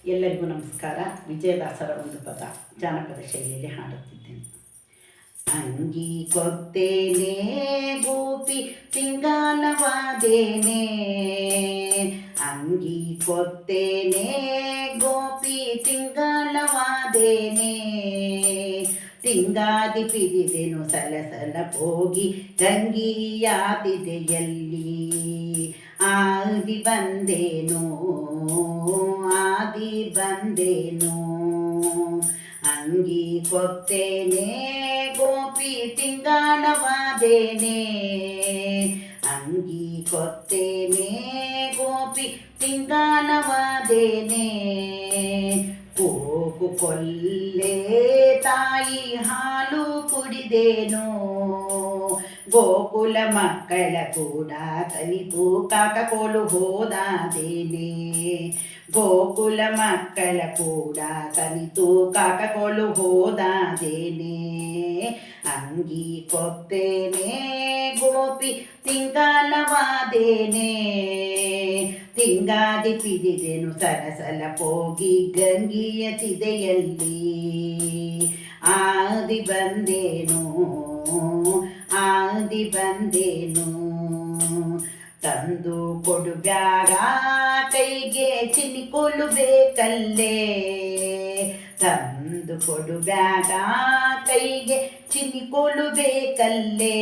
ಎಲ್ಲರಿಗೂ ನಮಸ್ಕಾರ. ವಿಜಯದಾಸರ ಒಂದು ಪದ ಜಾನಪದ ಶೈಲಿಯಲ್ಲಿ ಹಾಡುತ್ತಿದ್ದೇನೆ. ಅಂಗಿ ಕೊತ್ತೇನೆ ಗೋಪಿ ತಿಂಗಾಲವಾದೇನೆ, ಅಂಗಿ ಕೊತ್ತೇನೆ ಗೋಪಿ ತಿಂಗಾಲವಾದೇನೆ, ತಿಂಗಾದಿ ಪಿದಿದೆನು ಸಲಸಲ ಹೋಗಿ ಗಂಗಿಯಾದಿದೆಯಲ್ಲಿ, ಆದಿ ಬಂದೇನು ಆದಿ ಬಂದೇನು, ಅಂಗಿ ಕೊತ್ತೇನೆ ಗೋಪಿ ತಿಂಗಾಳವಾದೇನೆ, ಅಂಗಿ ಕೊತ್ತೇನೆ ಗೋಪಿ ತಿಂಗಾಳವಾದೇನೆ, ಕೂಗು ಕೊಲ್ಲೆ ತಾಯಿ ಹಾಲು ಕುಡಿದೇನು, ಗೋಕುಲ ಮಕ್ಕಳ ಕೂಡ ಕಲಿತು ಕಾಕಕೋಲು ಹೋದಾದೇನೆ, ಗೋಕುಲ ಮಕ್ಕಳ ಕೂಡ ಕಲಿತು ಕಾಕಕೋಲು ಹೋದಾದೇನೆ, ಅಂಗಿ ಕೊತ್ತೇನೆ ಗೋಪಿ ತಿಂಗಾಲವಾದೇನೆ, ತಿಂಗಾದಿ ಪಿದಿದೆನು ಸಲಸಲ ಹೋಗಿ ಗಂಗಿಯ ತಿದೆಯಲ್ಲಿ, ಆದಿ ಬಂದೇನು ಆದಿ ಬಂದೇನು, ತಂದು ಕೊಡುಬ್ಯಾಗ ಕೈಗೆ ಚಿನಿಕೊಲು ಬೇಕಲ್ಲೇ, ತಂದು ಕೊಡುಬ್ಯಾಗ ಕೈಗೆ ಚಿನಿಕೊಲು ಬೇಕಲ್ಲೇ,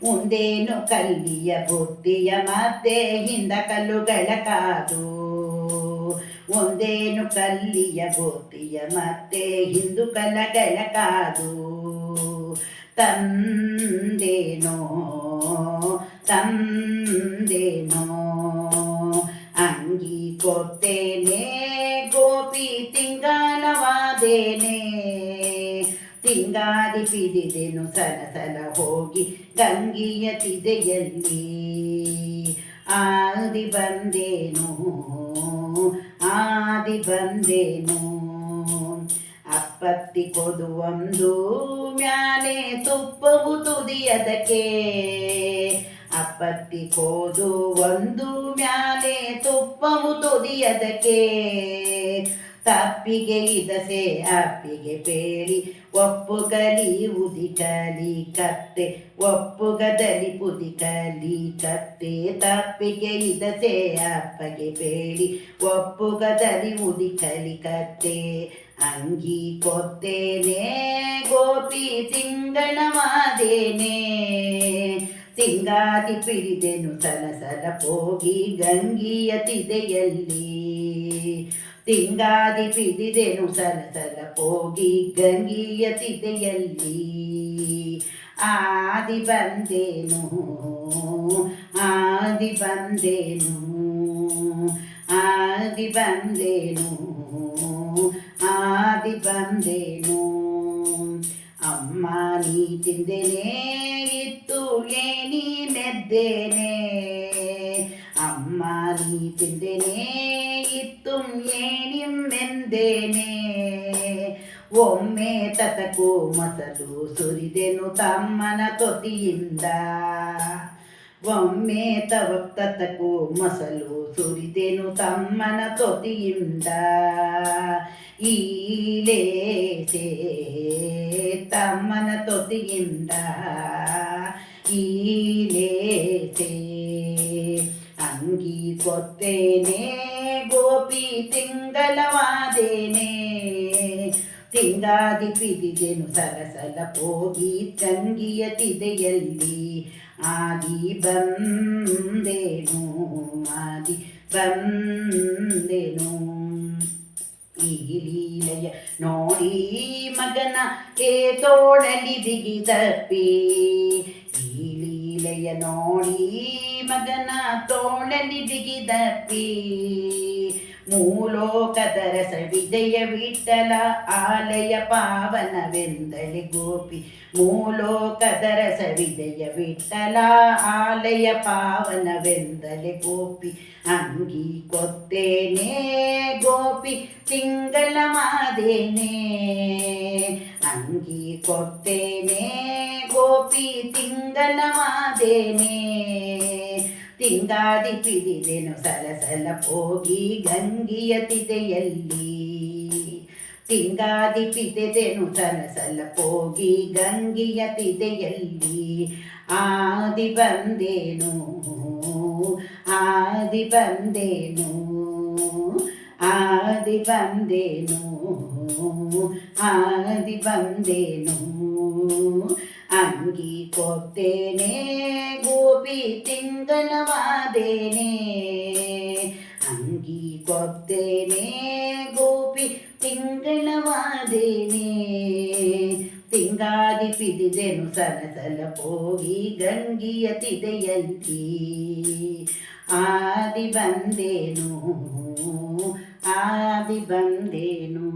ಮುಂದೇನು ಕಲ್ಲಿಯ ಬುದ್ಧಿಯ ಮತ್ತೆ ಹಿಂದ ಕಲ್ಲುಗಳ ಕಾದು, ಒಂದೇನು ಕಲ್ಲಿಯ ಬುದ್ಧಿಯ ಮತ್ತೆ ಹಿಂದು ಕಲ್ಲಗಳ ಕಾದು, ತಂದೇನೋ ತಂದೇನೋ, ಅಂಗಿ ಕೊತ್ತೇನೆ ಗೋಪಿ ತಿಂಗಾಲವಾದೇನೆ, ತಿಂಗಾದಿ ಪಿದಿದೆನು ಸಲಸಲ ಹೋಗಿ ಗಂಗಿಯ ತಿದೆಯಲ್ಲಿ, ಆದಿ ಬಂದೇನು ಆದಿ ಬಂದೇನು, ಅಪ್ಪತ್ತಿ ಕೊಡುವೊಂದು ಮ್ಯಾಲೆ ತುಪ್ಪವು ತುದಿಯದಕ್ಕೆ, ಅಪ್ಪತ್ತಿ ಕೋದು ಒಂದು ಮ್ಯಾಲೆ ತುಪ್ಪವು ತುದಿಯದಕ್ಕೆ, ತಪ್ಪಿಗೆ ಇದಸೆ ಅಪ್ಪಿಗೆ ಬೇಡಿ ಒಪ್ಪುಗಲಿ ಉದಿಕಲಿ ಕತ್ತೆ, ಒಪ್ಪುಗದಲಿ ಪುದಿಕಲಿ ಕತ್ತೆ, ತಪ್ಪಿಗೆ ಇದಸೆ ಅಪ್ಪಗೆ ಬೇಡಿ ಒಪ್ಪುಗದಲಿ ಉದಿಕಲಿ ಕತ್ತೆ, ಅಂಗಿ ಕೊತ್ತೇನೆ ಗೋಪಿ ತಿಂಗಳವಾದೇನೆ, ತಿಂಗಾದಿ ಪಿಡಿದೆನು ಸಲಸಲ ಹೋಗಿ ಗಂಗಿಯ ತಿದೆಯಲ್ಲಿ, ತಿಂಗಾದಿ ಪಿಡಿದೆನು ಸಲಸಲ ಹೋಗಿ ಗಂಗಿಯ ತಿದೆಯಲ್ಲಿ, ಆದಿ ಬಂದೇನು ಆದಿ ಬಂದೇನು ಆದಿ ಬಂದೇನು ಆದಿ ಬಂದೇನು, ಅಮ್ಮ ನೀ ತಿಂದೇನೆ ಇತ್ತು ಏನಿ ಮೆದ್ದೇನೆ, ಅಮ್ಮ ನೀ ತಿಂದೇನೆ ಇತ್ತು ಏನಿ ಮೆಂದೇನೆ, ಒಮ್ಮೆ ತತಕು ಮೊಸರು ಸುರಿದೆನು ತಮ್ಮನ ತೊತಿಯಿಂದ, ಒಮ್ಮೆ ತತಕು ಮೊಸಲು ಸುರಿದೆನು ತಮ್ಮನ ತೊತಿಯಿಂದ, ಈಲೇಸೆ ತಮ್ಮನ ತೊತಿಯಿಂದ ಈಲೇಸೆ, ಅಂಗಿ ಕೊತ್ತೇನೆ ಗೋಪಿ ತಿಂಗಳವಾದೇನೆ, ತಿಂಗಾದಿ ಪಿದಿದೆನು ಸಲಸಲ ಹೋಗಿ ಗಂಗಿಯ ತಿದೆಯಲ್ಲಿ, ಆದಿ ಬಂದೇನು ಆದಿ ಬಂದೇನು, ಈ ಲೀಲೆಯ ನೋಡಿ ಮಗನ ತೋಳಲಿ ಬಿಗಿದಪ್ಪಿ, ಈ ಲೀಲೆಯ ನೋಡಿ ಮಗನ ತೋಳಲಿ ಬಿಗಿದಪ್ಪಿ, ಮೂಲೋಕದ ರಸ ವಿಜಯ ವಿಠಲ ಆಲಯ ಪಾವನವೆಂದಳೆ ಗೋಪಿ, ಮೂಲೋಕದ ರಸ ವಿಜಯ ವಿಠಲ ಆಲಯ ಪಾವನವೆಂದಳೆ ಗೋಪಿ, ಅಂಗಿ ಕೊತ್ತೇನೆ ಗೋಪಿ ತಿಂಗಳವಾದೇನೆ, ಅಂಗಿ ಕೊತ್ತೇನೆ ಗೋಪಿ ತಿಂಗಳವಾದೇನೆ, ತಿಂಗಾದಿ ಪಿದಿದೆನು ಸಲಸಲ ಹೋಗಿ ಗಂಗಿಯ ತಿದೆಯಲ್ಲಿ ತಿಂಗಾದಿ ಪಿದೆದೆನು ಸಲಸಲ ಹೋಗಿ ಗಂಗಿಯ ತಿದೆಯಲ್ಲಿ ಆದಿ ಬಂದೇನು ಆದಿ ಬಂದೇನು ಆದಿ ಬಂದೇನು ಆದಿ ಬಂದೇನು ಅಂಗಿ ಕೊತ್ತೇನೆ ಗೋಪಿ ತಿಂಗಳವಾದೇನೆ ಅಂಗಿ ಕೊತ್ತೇನೆ ಗೋಪಿ ತಿಂಗಳವಾದೇನೆ ತಿಂಗಾದಿ ಪಿದಿದೆನು ಸಲಸಲ ಹೋಗಿ ಗಂಗಿಯ ತಿದೆಯಲ್ಲಿ ಆದಿ ಬಂದೇನು ಆದಿ ಬಂದೇನು.